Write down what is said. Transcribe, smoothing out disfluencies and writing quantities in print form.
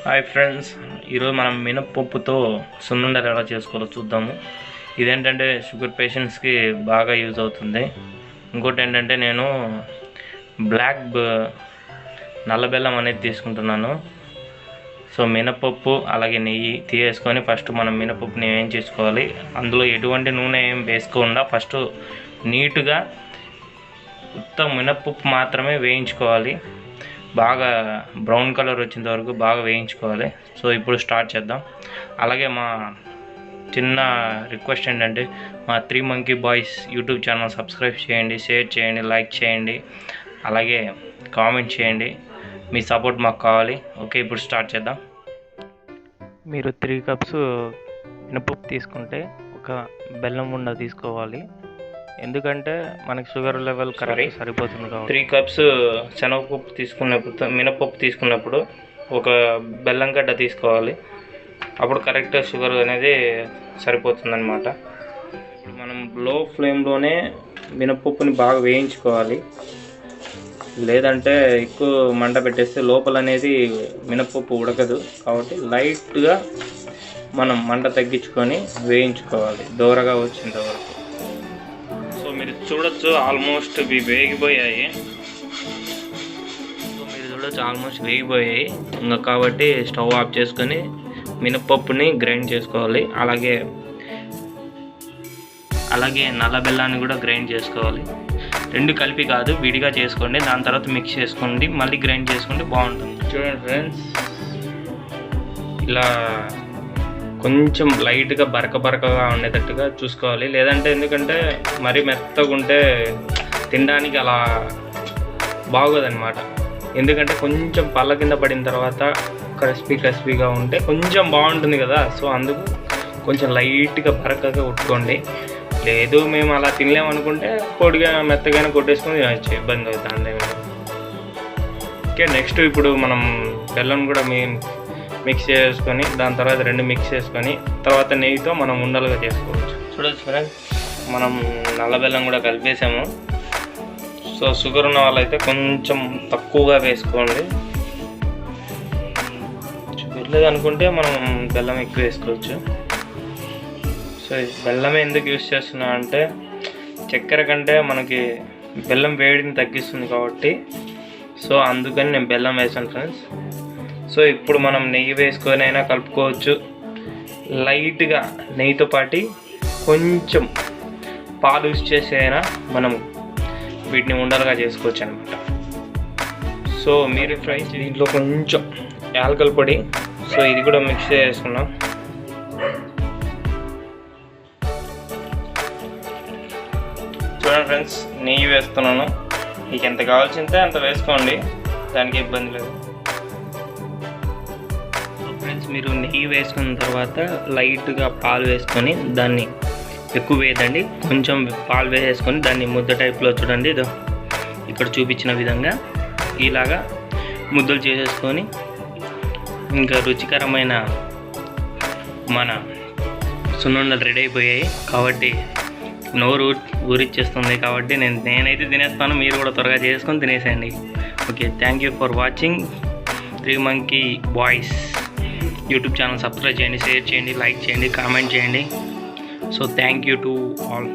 Hi friends, ఈరోజు మనం మినపప్పుతో సున్నుండలు ఎలా చేసుకోవాలో చూద్దాము. ఇదేంటంటే షుగర్ పేషెంట్స్కి బాగా యూజ్ అవుతుంది. ఇంకోటి ఏంటంటే నేను నల్ల బెల్లం అనేది తీసుకుంటున్నాను. సో మినపప్పు అలాగే నెయ్యి తీసేసుకొని ఫస్ట్ మనం మినపప్పుని ఏం చేసుకోవాలి, అందులో ఎటువంటి నూనె ఏం వేసుకోకుండా ఫస్ట్ నీట్గా ఉత్త మినపప్పు మాత్రమే వేయించుకోవాలి. బాగా బ్రౌన్ కలర్ వచ్చేంత వరకు బాగా వేయించుకోవాలి. సో ఇప్పుడు స్టార్ట్ చేద్దాం. అలాగే మా చిన్న రిక్వెస్ట్ ఏంటంటే మా 3 Monkey Boys YouTube channel subscribe చేయండి, షేర్ చేయండి, లైక్ చేయండి, అలాగే కామెంట్ చేయండి. మీ సపోర్ట్ మాకు కావాలి. ఓకే, ఇప్పుడు స్టార్ట్ చేద్దాం. మీరు 3 cups మినపప్పు తీసుకుంటే ఒక బెల్లం ఉండ తీసుకోవాలి. ఎందుకంటే మనకి షుగర్ లెవెల్ కరెక్ట్ సరిపోతుంది కాబట్టి 3 cups శనగపప్పు మినపప్పు తీసుకున్నప్పుడు ఒక బెల్లం గడ్డ తీసుకోవాలి. అప్పుడు కరెక్ట్ షుగర్ అనేది సరిపోతుందన్నమాట. మనం లో ఫ్లేమ్లోనే మినపప్పుని బాగా వేయించుకోవాలి. లేదంటే ఎక్కువ మంట పెట్టేస్తే లోపల అనేది మినపప్పు ఉడకదు. కాబట్టి లైట్గా మనం మంట తగ్గించుకొని వేయించుకోవాలి దోరగా వచ్చేంత వరకు. మీరు చూడొచ్చు ఆల్మోస్ట్ ఇవి వేగిపోయాయి. ఇంకా కాబట్టి స్టవ్ ఆఫ్ చేసుకొని మినపప్పుని గ్రైండ్ చేసుకోవాలి. అలాగే నల్ల బెల్లాన్ని కూడా గ్రైండ్ చేసుకోవాలి. 2 కలిపి కాదు, విడిగా చేసుకోండి. దాని తర్వాత మిక్స్ చేసుకోండి, మళ్ళీ గ్రైండ్ చేసుకోండి, బాగుంటుంది. చూడండి ఫ్రెండ్స్, ఇలా కొంచెం లైట్గా బరకగా ఉండేటట్టుగా చూసుకోవాలి. లేదంటే ఎందుకంటే మరీ మెత్తగా ఉంటే తినడానికి అలా బాగోదన్నమాట. ఎందుకంటే కొంచెం పళ్ళ కింద పడిన తర్వాత క్రిస్పీగా ఉంటే కొంచెం బాగుంటుంది కదా. సో అందుకు కొంచెం లైట్గా బరకగా ఉట్టుకోండి. లేదు మేము అలా తినలేమనుకుంటే పొడిగా మెత్తగానే కొట్టేసుకొని తినచ్చు, ఇబ్బంది అవుతుంది. ఓకే, నెక్స్ట్ ఇప్పుడు మనం బెల్లం కూడా మిక్స్ చేసుకొని దాని తర్వాత 2 మిక్స్ చేసుకొని తర్వాత నెయ్యితో మనం ఉండలుగా చేసుకోవచ్చు. చూడొచ్చు ఫ్రెండ్స్, మనం నల్ల బెల్లం కూడా కలిపేసాము. సో షుగర్ ఉన్న వాళ్ళైతే కొంచెం తక్కువగా వేసుకోండి. షుగర్ లేదనుకుంటే మనం బెల్లం ఎక్కువ వేసుకోవచ్చు. సో బెల్లమే ఎందుకు యూస్ చేస్తున్నా అంటే చక్కెర కంటే మనకి బెల్లం వేడిని తగ్గిస్తుంది కాబట్టి, సో అందుకని నేను బెల్లం వేసాను ఫ్రెండ్స్. సో ఇప్పుడు మనం నెయ్యి వేసుకొని అయినా కలుపుకోవచ్చు. లైట్గా నెయ్యితో పాటు కొంచెం పాలు యూస్ చేసి అయినా మనం వీటిని ఉండలుగా చేసుకోవచ్చు అనమాట. సో మీరు ఫ్రైస్ దీంట్లో కొంచెం యాలకల పొడి, సో ఇది కూడా మిక్స్ చేసుకున్నాం. చూడండి ఫ్రెండ్స్, నెయ్యి వేస్తున్నాను. మీకు ఎంత కావాల్సింటే అంత వేసుకోండి, దానికి ఇబ్బంది లేదు. మీరు నెయ్యి వేసుకున్న తర్వాత లైట్గా పాలు వేసుకొని దాన్ని ఎక్కువ వేయదండి, కొంచెం పాలు వేసుకొని దాన్ని ముద్ద టైప్లో చూడండి, ఇక్కడ చూపించిన విధంగా ఇలాగా ముద్దలు చేసేసుకొని ఇంకా రుచికరమైన మన సున్నుండలు రెడీ అయిపోయాయి. కాబట్టి నోరు ఊరిచ్చేస్తుంది. కాబట్టి నేనైతే తినేస్తాను, మీరు కూడా త్వరగా చేసుకొని తినేసేయండి. Okay, thank you for watching 3 Monkey Boys YouTube channel subscribe చేయండి, షేర్ చేయండి, లైక్ చేయండి, కామెంట్ చేయండి. So thank you to all.